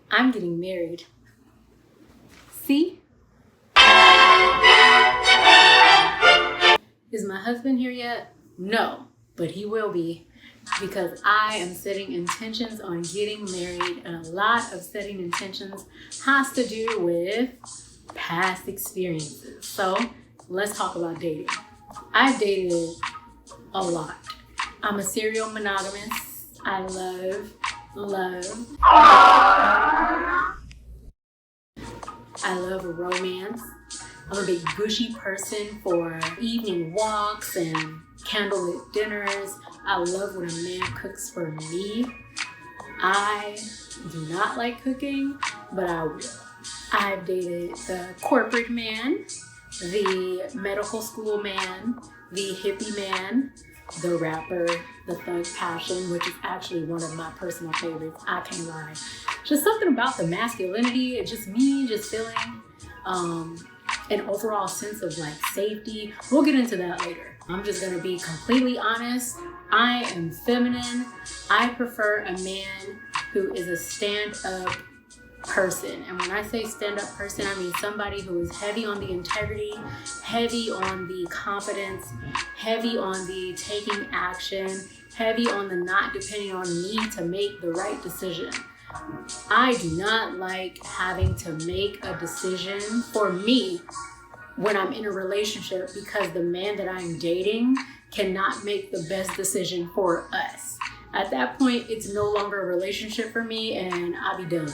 I'm getting married. See? Is my husband here yet? No, but he will be, because I am setting intentions on getting married, and a lot of setting intentions has to do with past experiences. So let's talk about dating. I've dated a lot. I'm a serial monogamist. I love a romance. I'm a big gushy person for evening walks and candlelit dinners. I love when a man cooks for me. I do not like cooking, but I will. I've dated the corporate man, the medical school man, the hippie man, the rapper, the thug passion, which is actually one of my personal favorites. I can't lie. Just something about the masculinity, it's just me just feeling an overall sense of like safety. We'll get into that later. I'm just gonna be completely honest. I am feminine. I prefer a man who is a stand-up person. And when I say stand-up person, I mean somebody who is heavy on the integrity, heavy on the confidence, heavy on the taking action, heavy on the not depending on me to make the right decision. I do not like having to make a decision for me when I'm in a relationship, because the man that I'm dating cannot make the best decision for us. At that point, it's no longer a relationship for me, and I'll be done.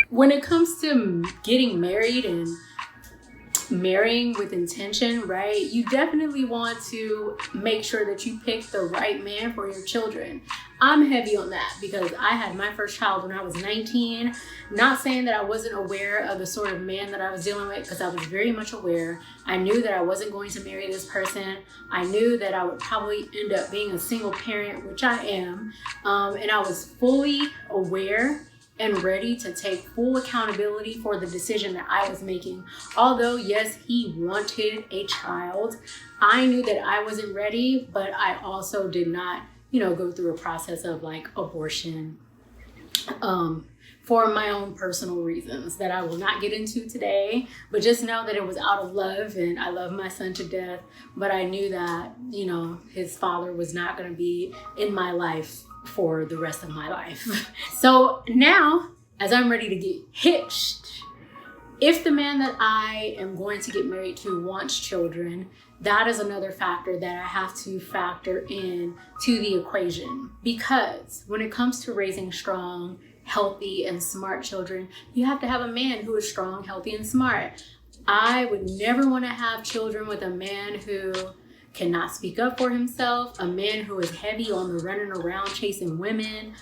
When it comes to getting married and marrying with intention, right? You definitely want to make sure that you pick the right man for your children. I'm heavy on that because I had my first child when I was 19. Not saying that I wasn't aware of the sort of man that I was dealing with, because I was very much aware. I knew that I wasn't going to marry this person. I knew that I would probably end up being a single parent, which I am. And I was fully aware and ready to take full accountability for the decision that I was making. Although, yes, he wanted a child, I knew that I wasn't ready, but I also did not, go through a process of like abortion for my own personal reasons that I will not get into today. But just know that it was out of love, and I love my son to death, but I knew that, his father was not going to be in my life for the rest of my life. So now, as I'm ready to get hitched, if the man that I am going to get married to wants children, that is another factor that I have to factor in to the equation. Because when it comes to raising strong, healthy, and smart children, you have to have a man who is strong, healthy, and smart. I would never want to have children with a man who cannot speak up for himself, a man who is heavy on the running around chasing women,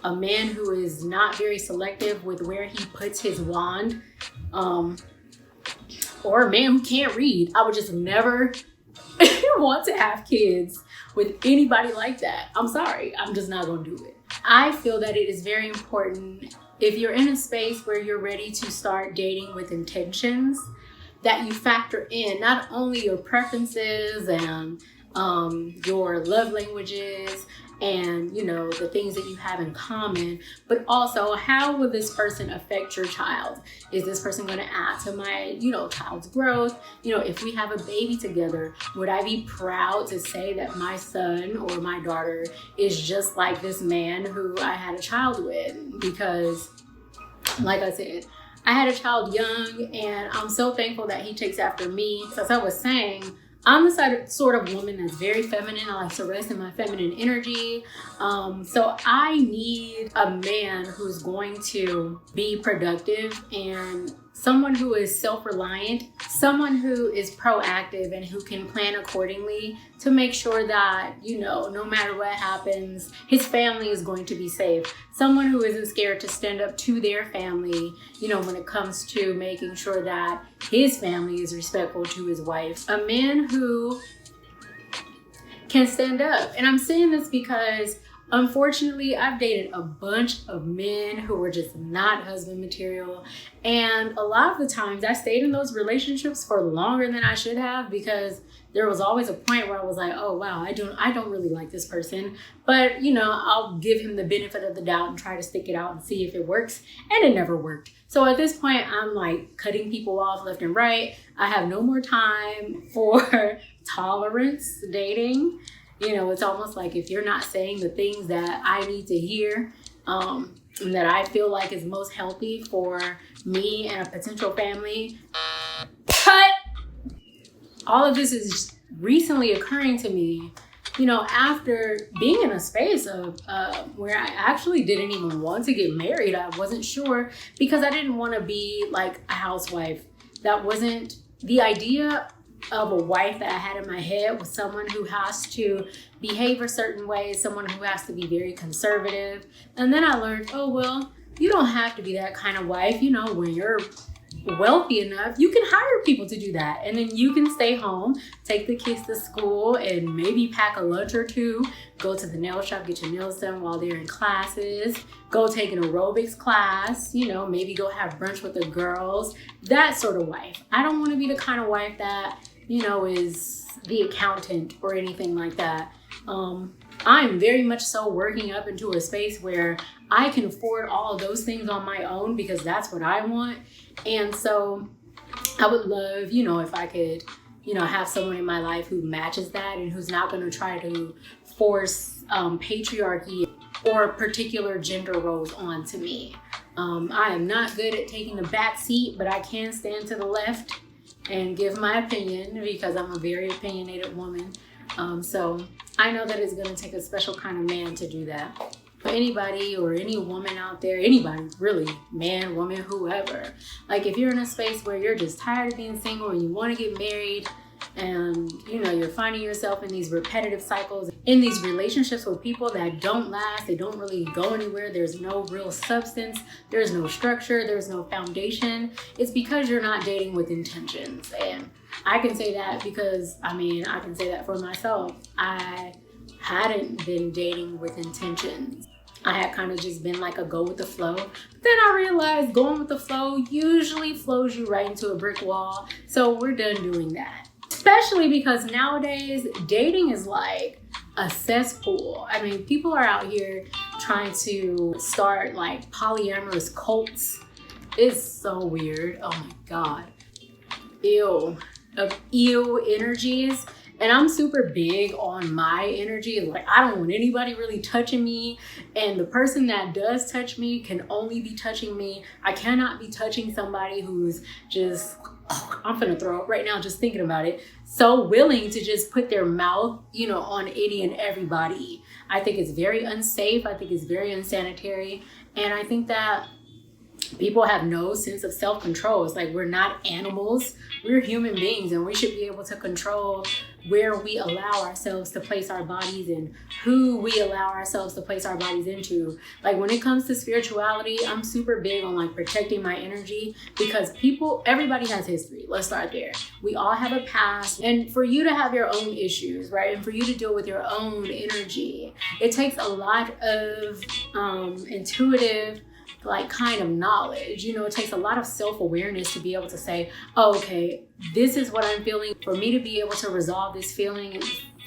a man who is not very selective with where he puts his wand, or a man who can't read. I would just never want to have kids with anybody like that. I'm sorry, I'm just not gonna do it. I feel that it is very important, if you're in a space where you're ready to start dating with intentions, that you factor in not only your preferences and your love languages and the things that you have in common, but also how will this person affect your child? Is this person going to add to my child's growth? If we have a baby together, would I be proud to say that my son or my daughter is just like this man who I had a child with? Because like I said, I had a child young, and I'm so thankful that he takes after me. So as I was saying, I'm the sort of woman that's very feminine. I like to rest in my feminine energy. So I need a man who's going to be productive and someone who is self-reliant, someone who is proactive and who can plan accordingly to make sure that, no matter what happens, his family is going to be safe. Someone who isn't scared to stand up to their family, when it comes to making sure that his family is respectful to his wife. A man who can stand up. And I'm saying this because Unfortunately, I've dated a bunch of men who were just not husband material. And a lot of the times I stayed in those relationships for longer than I should have, because there was always a point where I was like, oh wow, I don't really like this person. But I'll give him the benefit of the doubt and try to stick it out and see if it works. And it never worked. So at this point, I'm like cutting people off left and right. I have no more time for tolerance dating. It's almost like if you're not saying the things that I need to hear, and that I feel like is most healthy for me and a potential family, cut! All of this is recently occurring to me, after being in a space of where I actually didn't even want to get married. I wasn't sure, because I didn't want to be like a housewife. That wasn't the idea of a wife that I had in my head. Was someone who has to behave a certain way, someone who has to be very conservative. And then I learned, oh, well, you don't have to be that kind of wife. When you're wealthy enough, you can hire people to do that. And then you can stay home, take the kids to school, and maybe pack a lunch or two, go to the nail shop, get your nails done while they're in classes, go take an aerobics class, maybe go have brunch with the girls, that sort of wife. I don't want to be the kind of wife that, is the accountant or anything like that. I'm very much so working up into a space where I can afford all of those things on my own, because that's what I want. And so I would love, if I could, have someone in my life who matches that and who's not going to try to force patriarchy or particular gender roles onto me. I am not good at taking the back seat, but I can stand to the left and give my opinion, because I'm a very opinionated woman. So I know that it's going to take a special kind of man to do that. For anybody or any woman out there, anybody really, man, woman, whoever, like if you're in a space where you're just tired of being single and you want to get married, and you're finding yourself in these repetitive cycles, in these relationships with people that don't last, they don't really go anywhere, there's no real substance, there's no structure, there's no foundation, it's because you're not dating with intentions. And I can say that because I can say that for myself. I hadn't been dating with intentions. I had kind of just been like a go with the flow. But then I realized going with the flow usually flows you right into a brick wall. So we're done doing that. Especially because nowadays dating is like a cesspool. People are out here trying to start like polyamorous cults. It's so weird. Oh my God. Ew. Of ew energies. And I'm super big on my energy. Like, I don't want anybody really touching me. And the person that does touch me can only be touching me. I cannot be touching somebody who's just, I'm gonna throw up right now just thinking about it, so willing to just put their mouth, on any and everybody. I think it's very unsafe. I think it's very unsanitary. And I think that people have no sense of self-control. It's like, we're not animals, we're human beings, and we should be able to control where we allow ourselves to place our bodies and who we allow ourselves to place our bodies into. Like, when it comes to spirituality, I'm super big on like protecting my energy, because everybody has history. Let's start there. We all have a past, and for you to have your own issues, right, and for you to deal with your own energy, it takes a lot of intuitive kind of knowledge. It takes a lot of self-awareness to be able to say, oh, okay, this is what I'm feeling. For me to be able to resolve this feeling,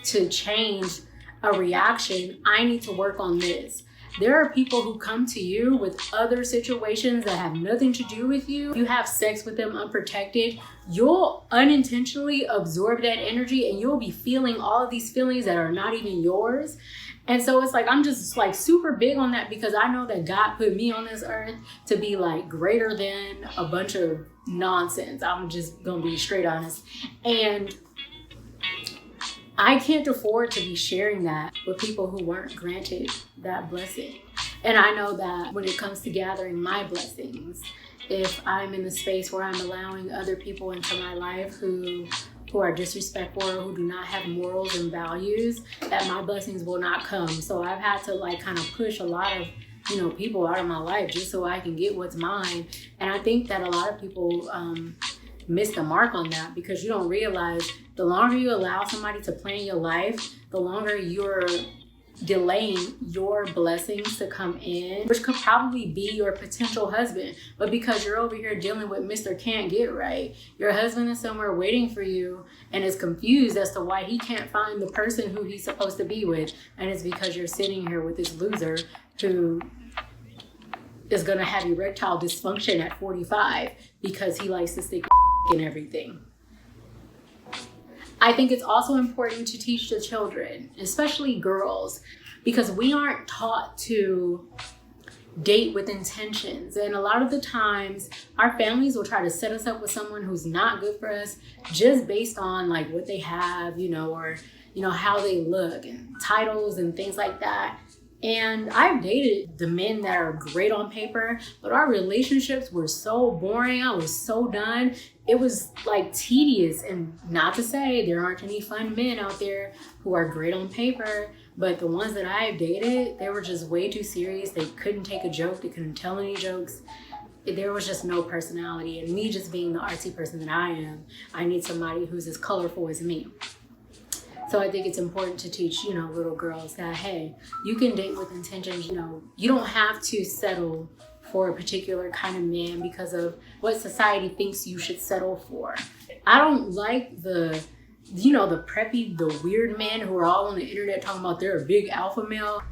to change a reaction, I need to work on this. There are people who come to you with other situations that have nothing to do with you. You have sex with them unprotected. You'll unintentionally absorb that energy, and you'll be feeling all of these feelings that are not even yours. And so it's like, I'm just like super big on that, because I know that God put me on this earth to be like greater than a bunch of nonsense. I'm just gonna be straight honest. And I can't afford to be sharing that with people who weren't granted that blessing. And I know that when it comes to gathering my blessings, if I'm in the space where I'm allowing other people into my life who are disrespectful or who do not have morals and values, that my blessings will not come. So I've had to kind of push a lot of people out of my life just so I can get what's mine. And I think that a lot of people miss the mark on that, because you don't realize the longer you allow somebody to plan your life, the longer you're delaying your blessings to come in, which could probably be your potential husband. But because you're over here dealing with Mr. Can't Get Right, your husband is somewhere waiting for you and is confused as to why he can't find the person who he's supposed to be with. And it's because you're sitting here with this loser who is gonna have erectile dysfunction at 45 because he likes to stick in everything. I think it's also important to teach the children, especially girls, because we aren't taught to date with intentions. And a lot of the times our families will try to set us up with someone who's not good for us just based on like what they have, or how they look and titles and things like that. And I've dated the men that are great on paper, but our relationships were so boring. I was so done. It was like tedious. And not to say there aren't any fun men out there who are great on paper, but the ones that I've dated, they were just way too serious. They couldn't take a joke. They couldn't tell any jokes. There was just no personality. And me just being the artsy person that I am, I need somebody who's as colorful as me. So I think it's important to teach, little girls that, hey, you can date with intentions. You don't have to settle for a particular kind of man because of what society thinks you should settle for. I don't like the preppy, the weird men who are all on the internet talking about they're a big alpha male.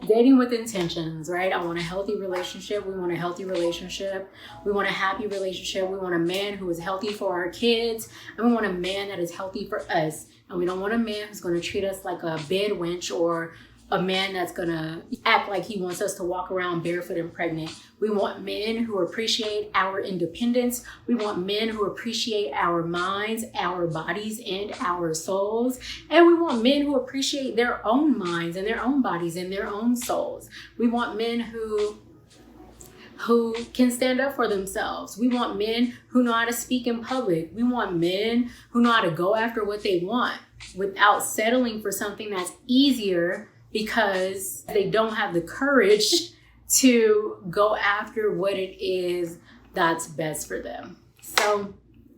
Dating with intentions, right? I want a healthy relationship. We want a healthy relationship. We want a happy relationship. We want a man who is healthy for our kids. And we want a man that is healthy for us. And we don't want a man who's going to treat us like a bed wench or a man that's going to act like he wants us to walk around barefoot and pregnant. We want men who appreciate our independence. We want men who appreciate our minds, our bodies, and our souls. And we want men who appreciate their own minds and their own bodies and their own souls. We want men who can stand up for themselves. We want men who know how to speak in public. We want men who know how to go after what they want without settling for something that's easier because they don't have the courage to go after what it is that's best for them. So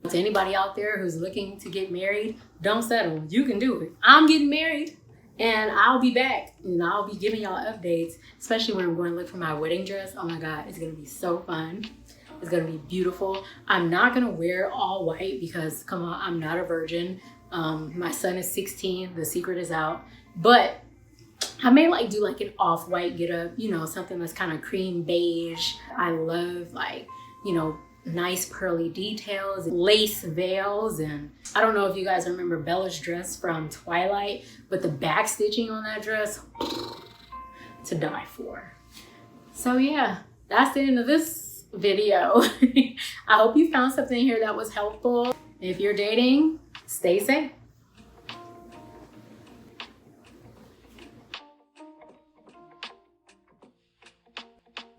to anybody out there who's looking to get married, don't settle. You can do it. I'm getting married and I'll be back and I'll be giving y'all updates, especially when I'm going to look for my wedding dress. Oh my God, it's going to be so fun. It's going to be beautiful. I'm not going to wear all white because, come on, I'm not a virgin. My son is 16. The secret is out. But I may do an off-white get up, something that's kind of cream beige. I love nice pearly details, lace veils. And I don't know if you guys remember Bella's dress from Twilight, but the back stitching on that dress, to die for. So yeah, that's the end of this video. I hope you found something here that was helpful. If you're dating, stay safe.